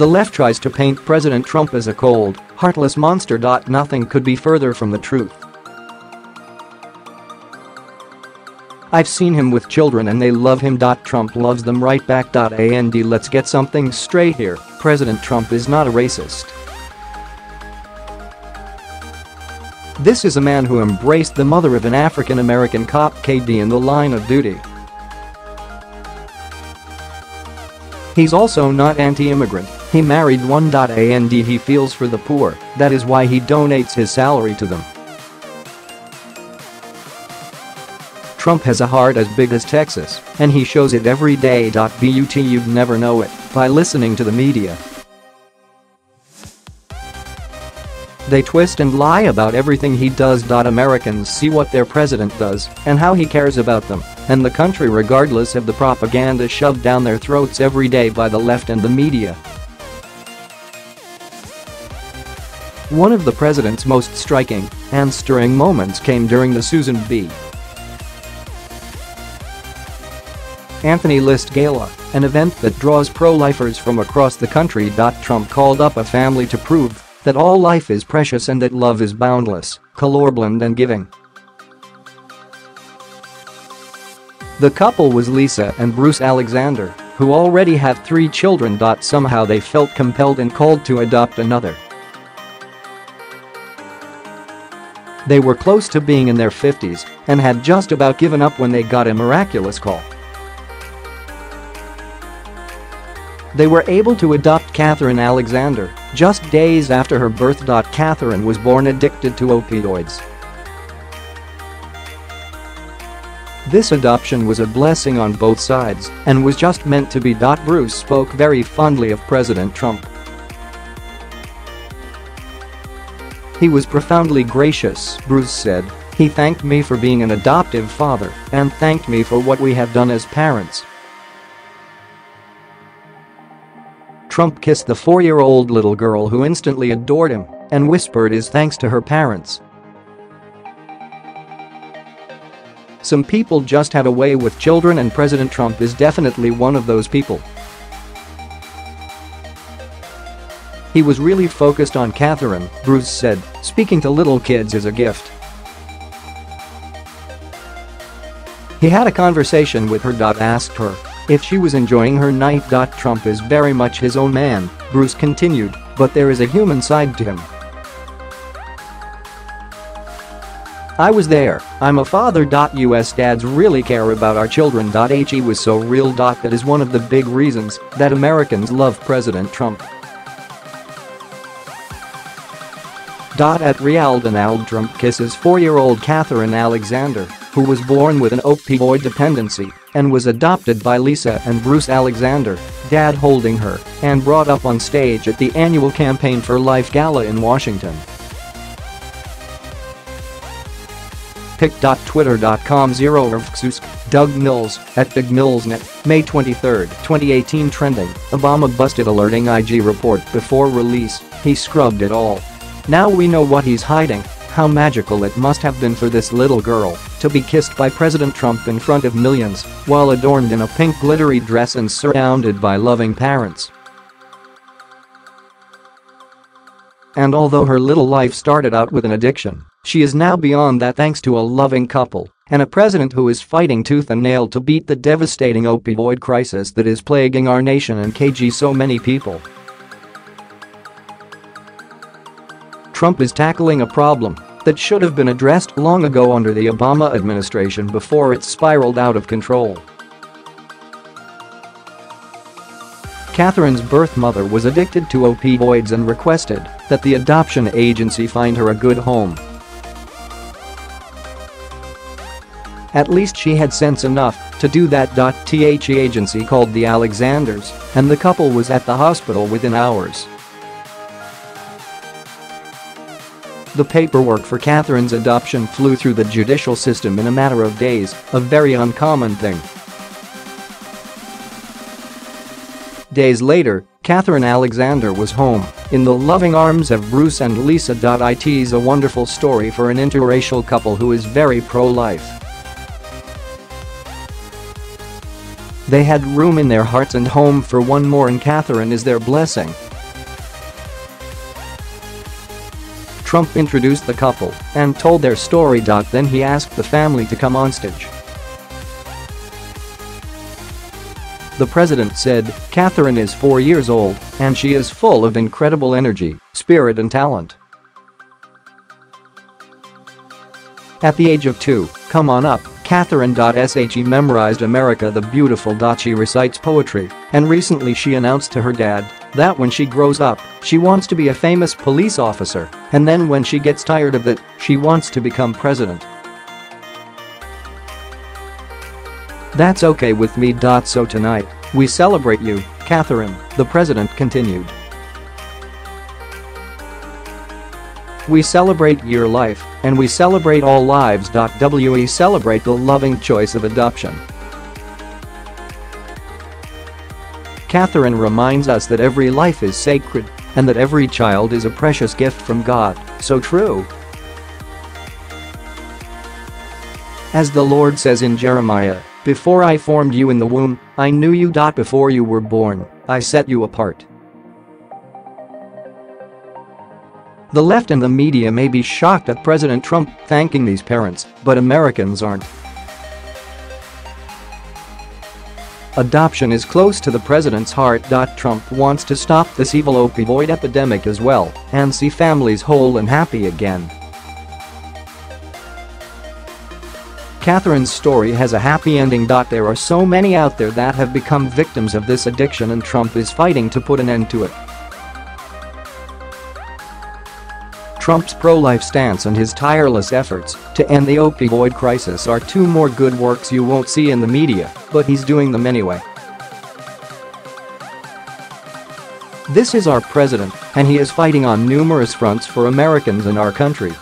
The left tries to paint President Trump as a cold, heartless monster. Nothing could be further from the truth. I've seen him with children and they love him. Trump loves them right back. And let's get something straight here, President Trump is not a racist. This is a man who embraced the mother of an African-American cop, KD, in the line of duty. He's also not anti-immigrant, he married one. And he feels for the poor, that is why he donates his salary to them. Trump has a heart as big as Texas, and he shows it every day. But you'd never know it by listening to the media. They twist and lie about everything he does. Americans see what their president does and how he cares about them and the country regardless of the propaganda shoved down their throats every day by the left and the media. One of the president's most striking and stirring moments came during the Susan B. Anthony List Gala, an event that draws pro-lifers from across the country. Trump called up a family to prove that all life is precious and that love is boundless, colorblind and giving. The couple was Lisa and Bruce Alexander, who already have 3 children. Somehow they felt compelled and called to adopt another. They were close to being in their 50s and had just about given up when they got a miraculous call. They were able to adopt Catherine Alexander just days after her birth. Catherine was born addicted to opioids. This adoption was a blessing on both sides and was just meant to be. Bruce spoke very fondly of President Trump. He was profoundly gracious, Bruce said. He thanked me for being an adoptive father and thanked me for what we have done as parents. Trump kissed the 4-year-old little girl who instantly adored him and whispered his thanks to her parents. Some people just have a way with children and President Trump is definitely one of those people. He was really focused on Catherine, Bruce said, speaking to little kids is a gift. He had a conversation with her. Asked her if she was enjoying her night. Trump is very much his own man, Bruce continued, but there is a human side to him. I was there, I'm a father. US dads really care about our children. He was so real. That is one of the big reasons that Americans love President Trump. At Real Donald Trump kisses 4-year-old Catherine Alexander, who was born with an opioid dependency and was adopted by Lisa and Bruce Alexander, dad holding her and brought up on stage at the annual Campaign for Life Gala in Washington. Pic.twitter.com 0 Doug Mills @BigMillsNet, May 23, 2018 trending, Obama busted alerting IG report before release, he scrubbed it all. Now we know what he's hiding. How magical it must have been for this little girl to be kissed by President Trump in front of millions while adorned in a pink glittery dress and surrounded by loving parents. And although her little life started out with an addiction, she is now beyond that thanks to a loving couple and a president who is fighting tooth and nail to beat the devastating opioid crisis that is plaguing our nation and so many people. Trump is tackling a problem that should have been addressed long ago under the Obama administration before it spiraled out of control. Catherine's birth mother was addicted to opioids and requested that the adoption agency find her a good home. At least she had sense enough to do that. The agency called the Alexanders, and the couple was at the hospital within hours. The paperwork for Catherine's adoption flew through the judicial system in a matter of days, a very uncommon thing. Days later, Catherine Alexander was home, in the loving arms of Bruce and Lisa. It's a wonderful story for an interracial couple who is very pro-life. They had room in their hearts and home for one more, and Catherine is their blessing. Trump introduced the couple and told their story. Then he asked the family to come on stage. The president said, "Catherine is 4 years old, and she is full of incredible energy, spirit and talent. At the age of 2, come on up, Catherine. She memorized America the Beautiful. She recites poetry, and recently she announced to her dad that when she grows up, she wants to be a famous police officer, and then when she gets tired of it, she wants to become president. That's okay with me. So tonight, we celebrate you, Catherine," the president continued. "We celebrate your life, and we celebrate all lives. We celebrate the loving choice of adoption." Catherine reminds us that every life is sacred and that every child is a precious gift from God. So true. As the Lord says in Jeremiah, "Before I formed you in the womb, I knew you. Before you were born, I set you apart." The left and the media may be shocked at President Trump thanking these parents, but Americans aren't. Adoption is close to the president's heart. Trump wants to stop this evil opioid epidemic as well and see families whole and happy again. Catherine's story has a happy ending. There are so many out there that have become victims of this addiction, and Trump is fighting to put an end to it. Trump's pro-life stance and his tireless efforts to end the opioid crisis are two more good works you won't see in the media, but he's doing them anyway. This is our president, and he is fighting on numerous fronts for Americans in our country.